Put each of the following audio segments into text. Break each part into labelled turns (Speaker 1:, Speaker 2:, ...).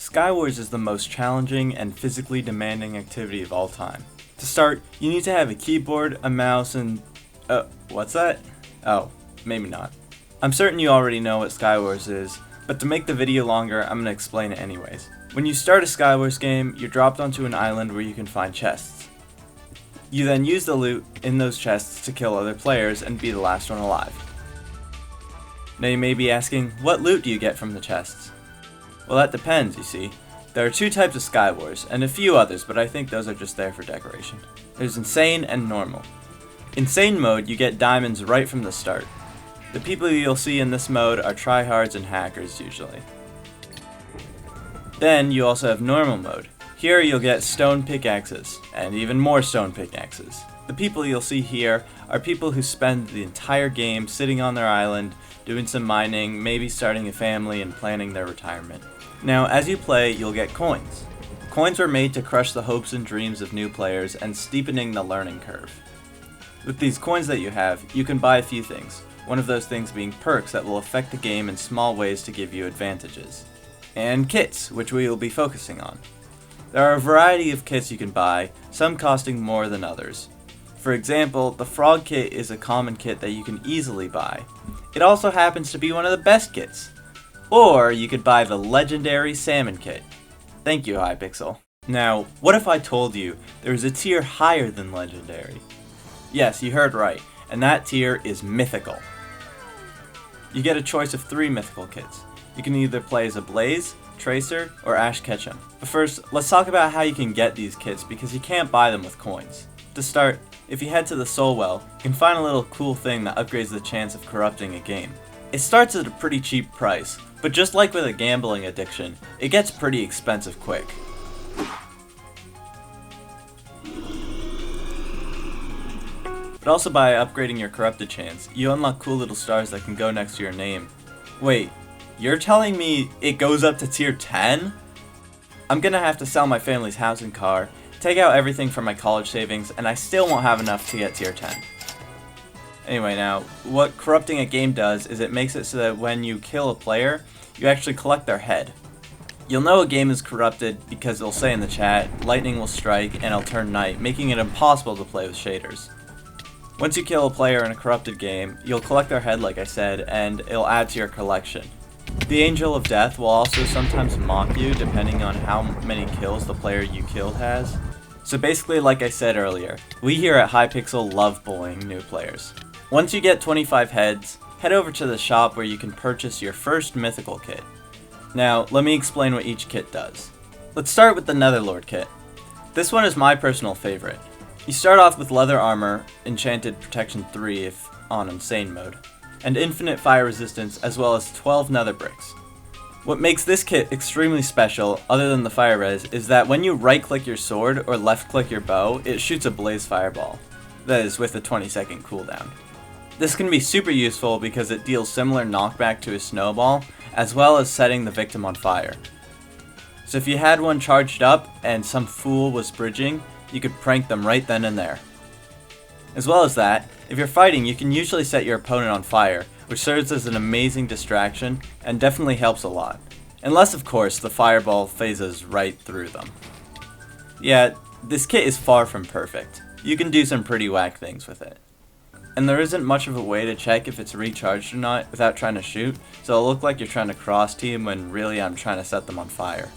Speaker 1: Skywars is the most challenging and physically demanding activity of all time. To start, you need to have a keyboard, a mouse, and... what's that? Oh, maybe not. I'm certain you already know what Skywars is, but to make the video longer, I'm going to explain it anyways. When you start a Skywars game, you're dropped onto an island where you can find chests. You then use the loot in those chests to kill other players and be the last one alive. Now you may be asking, what loot do you get from the chests? Well, that depends, you see. There are two types of Skywars, and a few others, but I think those are just there for decoration. There's Insane and Normal. Insane mode, you get diamonds right from the start. The people you'll see in this mode are tryhards and hackers usually. Then you also have Normal mode. Here you'll get stone pickaxes, and even more stone pickaxes. The people you'll see here are people who spend the entire game sitting on their island, doing some mining, maybe starting a family and planning their retirement. Now, as you play, you'll get coins. Coins were made to crush the hopes and dreams of new players and steepening the learning curve. With these coins that you have, you can buy a few things, one of those things being perks that will affect the game in small ways to give you advantages. And kits, which we will be focusing on. There are a variety of kits you can buy, some costing more than others. For example, the frog kit is a common kit that you can easily buy. It also happens to be one of the best kits. Or you could buy the legendary salmon kit. Thank you, Hypixel. Now, what if I told you there is a tier higher than legendary? Yes, you heard right, and that tier is mythical. You get a choice of 3 mythical kits. You can either play as a Blaze, Tracer, or Ash Ketchum. But first, let's talk about how you can get these kits because you can't buy them with coins. To start, if you head to the Soul Well, you can find a little cool thing that upgrades the chance of corrupting a game. It starts at a pretty cheap price, but just like with a gambling addiction, it gets pretty expensive quick. But also by upgrading your corrupted chance, you unlock cool little stars that can go next to your name. Wait, you're telling me it goes up to tier 10? I'm gonna have to sell my family's house and car, take out everything from my college savings, and I still won't have enough to get tier 10. Anyway, now, what corrupting a game does is it makes it so that when you kill a player, you actually collect their head. You'll know a game is corrupted because it'll say in the chat, lightning will strike and it'll turn night, making it impossible to play with shaders. Once you kill a player in a corrupted game, you'll collect their head like I said, and it'll add to your collection. The Angel of Death will also sometimes mock you depending on how many kills the player you killed has. So basically, like I said earlier, we here at Hypixel love bullying new players. Once you get 25 heads, head over to the shop where you can purchase your first mythical kit. Now, let me explain what each kit does. Let's start with the Nether Lord kit. This one is my personal favorite. You start off with leather armor, enchanted protection 3 if on insane mode, and infinite fire resistance as well as 12 nether bricks. What makes this kit extremely special, other than the fire res, is that when you right click your sword or left click your bow, it shoots a blaze fireball. That is with a 20-second cooldown. This can be super useful because it deals similar knockback to a snowball, as well as setting the victim on fire. So if you had one charged up and some fool was bridging, you could prank them right then and there. As well as that, if you're fighting, you can usually set your opponent on fire, which serves as an amazing distraction and definitely helps a lot. Unless, of course, the fireball phases right through them. Yeah, this kit is far from perfect. You can do some pretty whack things with it. And there isn't much of a way to check if it's recharged or not without trying to shoot, so it'll look like you're trying to cross team when really I'm trying to set them on fire.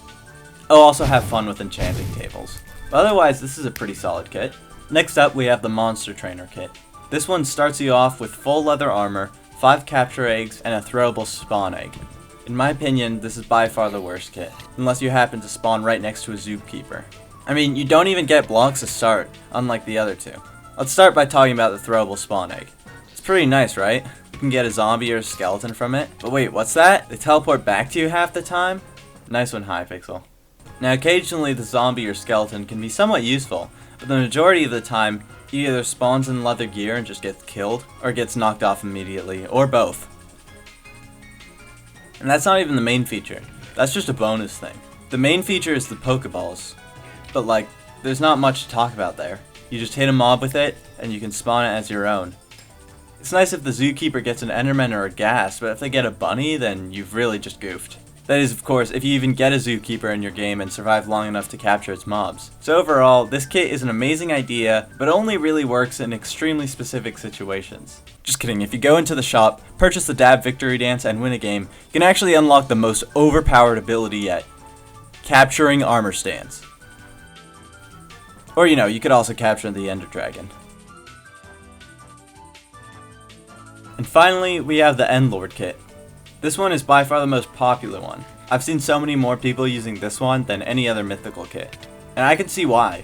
Speaker 1: I'll also have fun with enchanting tables. But otherwise, this is a pretty solid kit. Next up, we have the Monster Trainer kit. This one starts you off with full leather armor, 5 capture eggs, and a throwable spawn egg. In my opinion, this is by far the worst kit, unless you happen to spawn right next to a zookeeper. I mean, you don't even get blocks to start, unlike the other two. Let's start by talking about the throwable spawn egg. It's pretty nice, right? You can get a zombie or a skeleton from it. But wait, what's that? They teleport back to you half the time? Nice one, Hypixel. Now occasionally the zombie or skeleton can be somewhat useful, but the majority of the time he either spawns in leather gear and just gets killed, or gets knocked off immediately, or both. And that's not even the main feature, that's just a bonus thing. The main feature is the Pokeballs, but like, there's not much to talk about there. You just hit a mob with it, and you can spawn it as your own. It's nice if the zookeeper gets an enderman or a ghast, but if they get a bunny, then you've really just goofed. That is, of course, if you even get a zookeeper in your game and survive long enough to capture its mobs. So overall, this kit is an amazing idea, but only really works in extremely specific situations. Just kidding, if you go into the shop, purchase the Dab Victory Dance and win a game, you can actually unlock the most overpowered ability yet. Capturing armor stands. Or you could also capture the Ender Dragon. And finally, we have the Nether Lord kit. This one is by far the most popular one. I've seen so many more people using this one than any other mythical kit, and I can see why.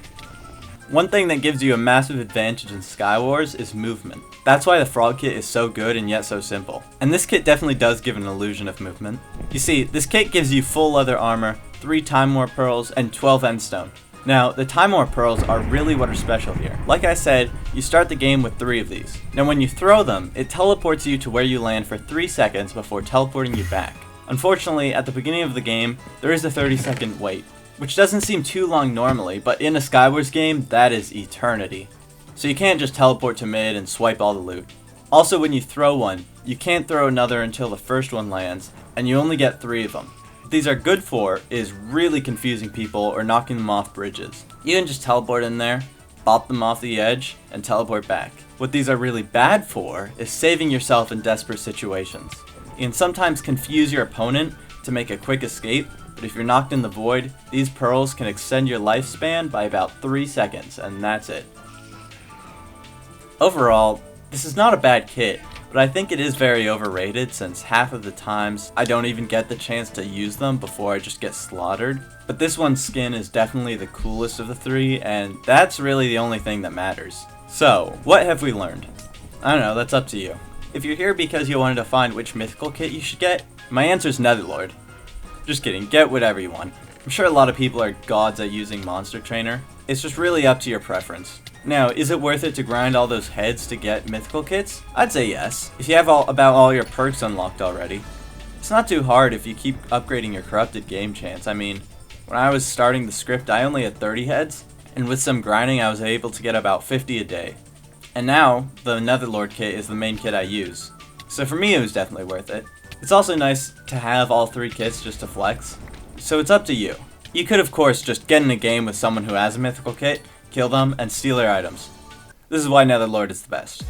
Speaker 1: One thing that gives you a massive advantage in Skywars is movement. That's why the Frog kit is so good and yet so simple. And this kit definitely does give an illusion of movement. You see, this kit gives you full leather armor, 3 Time War Pearls, and 12 Endstone. Now, the Time War Pearls are really what are special here. Like I said, you start the game with 3 of these. Now when you throw them, it teleports you to where you land for 3 seconds before teleporting you back. Unfortunately, at the beginning of the game, there is a 30-second wait, which doesn't seem too long normally, but in a Skywars game, that is eternity. So you can't just teleport to mid and swipe all the loot. Also, when you throw one, you can't throw another until the first one lands, and you only get 3 of them. What these are good for is really confusing people or knocking them off bridges. You can just teleport in there, bop them off the edge, and teleport back. What these are really bad for is saving yourself in desperate situations. You can sometimes confuse your opponent to make a quick escape, but if you're knocked in the void, these pearls can extend your lifespan by about 3 seconds, and that's it. Overall, this is not a bad kit, but I think it is very overrated since half of the times I don't even get the chance to use them before I just get slaughtered. But this one's skin is definitely the coolest of the 3, and that's really the only thing that matters. So, what have we learned? I don't know, that's up to you. If you're here because you wanted to find which mythical kit you should get, my answer is Nether Lord. Just kidding, get whatever you want. I'm sure a lot of people are gods at using Monster Trainer. It's just really up to your preference. Now, is it worth it to grind all those heads to get mythical kits? I'd say yes, if you have about all your perks unlocked already. It's not too hard if you keep upgrading your corrupted game chance. I mean, when I was starting the script, I only had 30 heads, and with some grinding I was able to get about 50 a day. And now, the Nether Lord kit is the main kit I use. So for me, it was definitely worth it. It's also nice to have all 3 kits just to flex. So it's up to you. You could of course just get in a game with someone who has a mythical kit, kill them, and steal their items. This is why Nether Lord is the best.